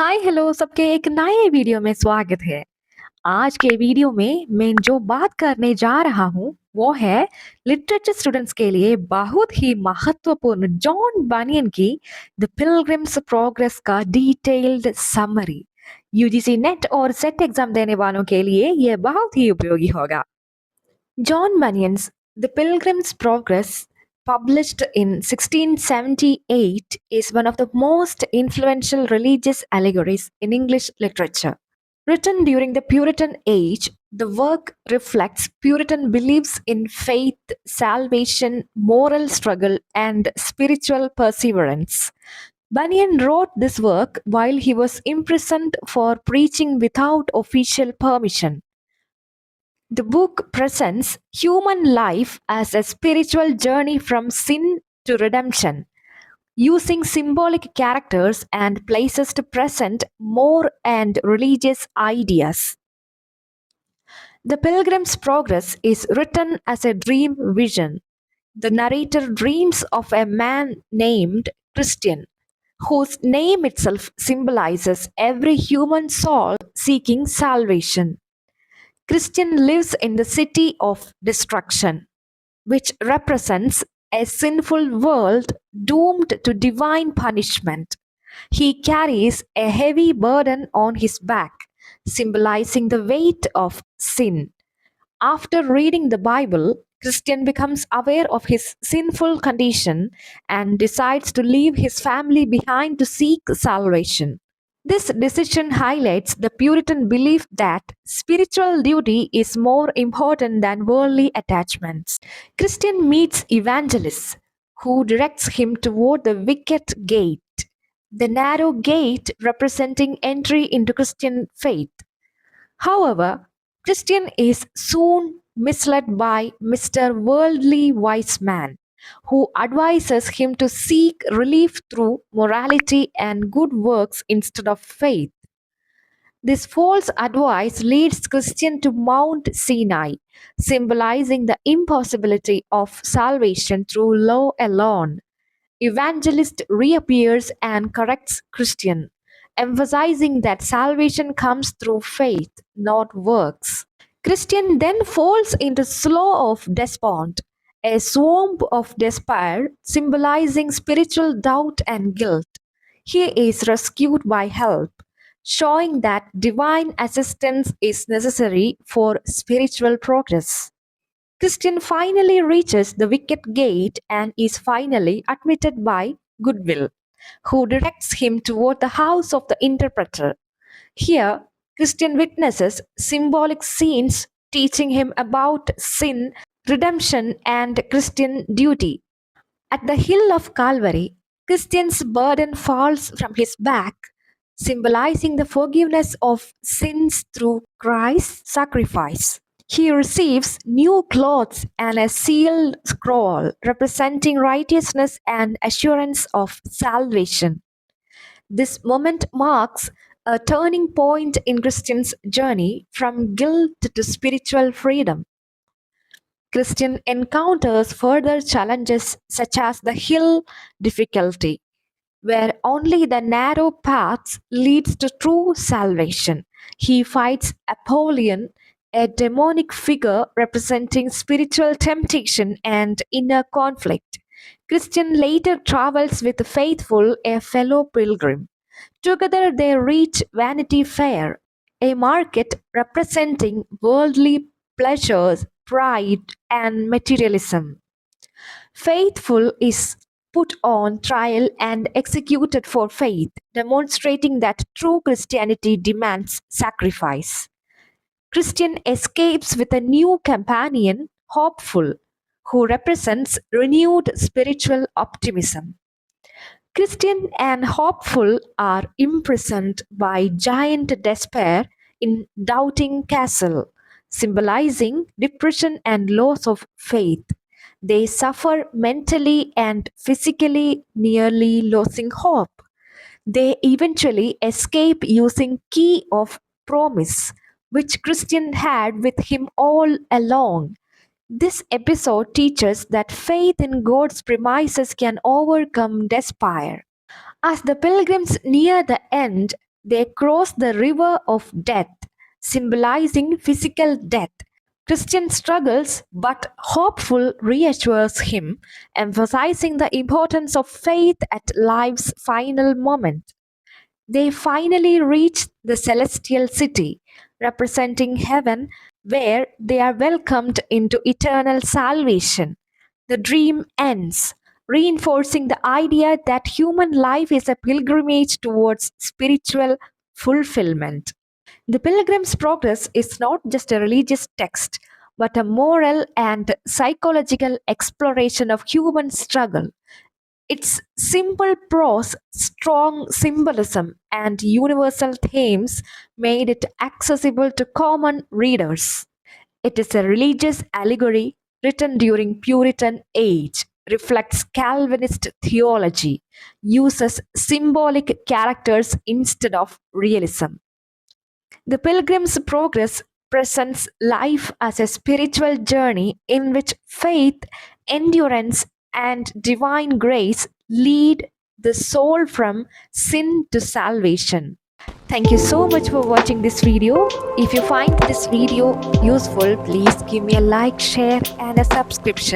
Hi hello सबके एक नए वीडियो में स्वागत है। आज के वीडियो में मैं जो बात करने जा रहा हूँ वो है लिटरेचर स्टूडेंट्स के लिए बहुत ही महत्वपूर्ण जॉन बनियन की द पिलग्रिम्स प्रोग्रेस का डिटेल्ड समरी। यूजीसी नेट और सेट एग्जाम देने वालों के लिए यह बहुत ही उपयोगी होगा। John Bunyan's The Pilgrim's Progress, published in 1678, is one of the most influential religious allegories in English literature. Written during the Puritan age, the work reflects Puritan beliefs in faith, salvation, moral struggle, and spiritual perseverance. Bunyan wrote this work while he was imprisoned for preaching without official permission. The book presents human life as a spiritual journey from sin to redemption, using symbolic characters and places to present moral and religious ideas. The Pilgrim's Progress is written as a dream vision. The narrator dreams of a man named Christian, whose name itself symbolizes every human soul seeking salvation. Christian lives in the city of destruction, which represents a sinful world doomed to divine punishment. He carries a heavy burden on his back, symbolizing the weight of sin. After reading the Bible, Christian becomes aware of his sinful condition and decides to leave his family behind to seek salvation. This decision highlights the Puritan belief that spiritual duty is more important than worldly attachments. Christian meets Evangelist, who directs him toward the wicket gate, the narrow gate representing entry into Christian faith. However, Christian is soon misled by Mr. Worldly Wise Man, who advises him to seek relief through morality and good works instead of faith. This false advice leads Christian to Mount Sinai, symbolizing the impossibility of salvation through law alone. Evangelist reappears and corrects Christian, emphasizing that salvation comes through faith, not works. Christian then falls into slough of despond, a swamp of despair symbolizing spiritual doubt and guilt. He is rescued by help, showing that divine assistance is necessary for spiritual progress. Christian finally reaches the wicket gate and is finally admitted by Goodwill, who directs him toward the house of the interpreter. Here, Christian witnesses symbolic scenes teaching him about sin, redemption, and Christian duty. At the hill of Calvary, Christian's burden falls from his back, symbolizing the forgiveness of sins through Christ's sacrifice. He receives new clothes and a sealed scroll representing righteousness and assurance of salvation. This moment marks a turning point in Christian's journey from guilt to spiritual freedom. Christian encounters further challenges such as the hill difficulty, where only the narrow paths leads to true salvation. He fights Apollyon, a demonic figure representing spiritual temptation and inner conflict. Christian later travels with the faithful, a fellow pilgrim. Together they reach Vanity Fair, a market representing worldly pleasures, pride, and materialism. Faithful is put on trial and executed for faith, demonstrating that true Christianity demands sacrifice. Christian escapes with a new companion, Hopeful, who represents renewed spiritual optimism. Christian and Hopeful are imprisoned by giant despair in Doubting Castle, symbolizing depression and loss of faith. They suffer mentally and physically, nearly losing hope. They eventually escape using key of promise, which Christian had with him all along. This episode teaches that faith in God's promises can overcome despair. As the pilgrims near the end, They cross the river of death, symbolizing physical death. Christian struggles, but hopeful reassures him, emphasizing the importance of faith at life's final moment. They finally reach the celestial city, representing heaven, where they are welcomed into eternal salvation. The dream ends, reinforcing the idea that human life is a pilgrimage towards spiritual fulfillment. The Pilgrim's Progress is not just a religious text, but a moral and psychological exploration of human struggle. Its simple prose, strong symbolism, and universal themes made it accessible to common readers. It is a religious allegory written during Puritan age, reflects Calvinist theology, uses symbolic characters instead of realism. The Pilgrim's Progress presents life as a spiritual journey in which faith, endurance, and divine grace lead the soul from sin to salvation. Thank you so much for watching this video. If you find this video useful, please give me a like, share, and a subscription.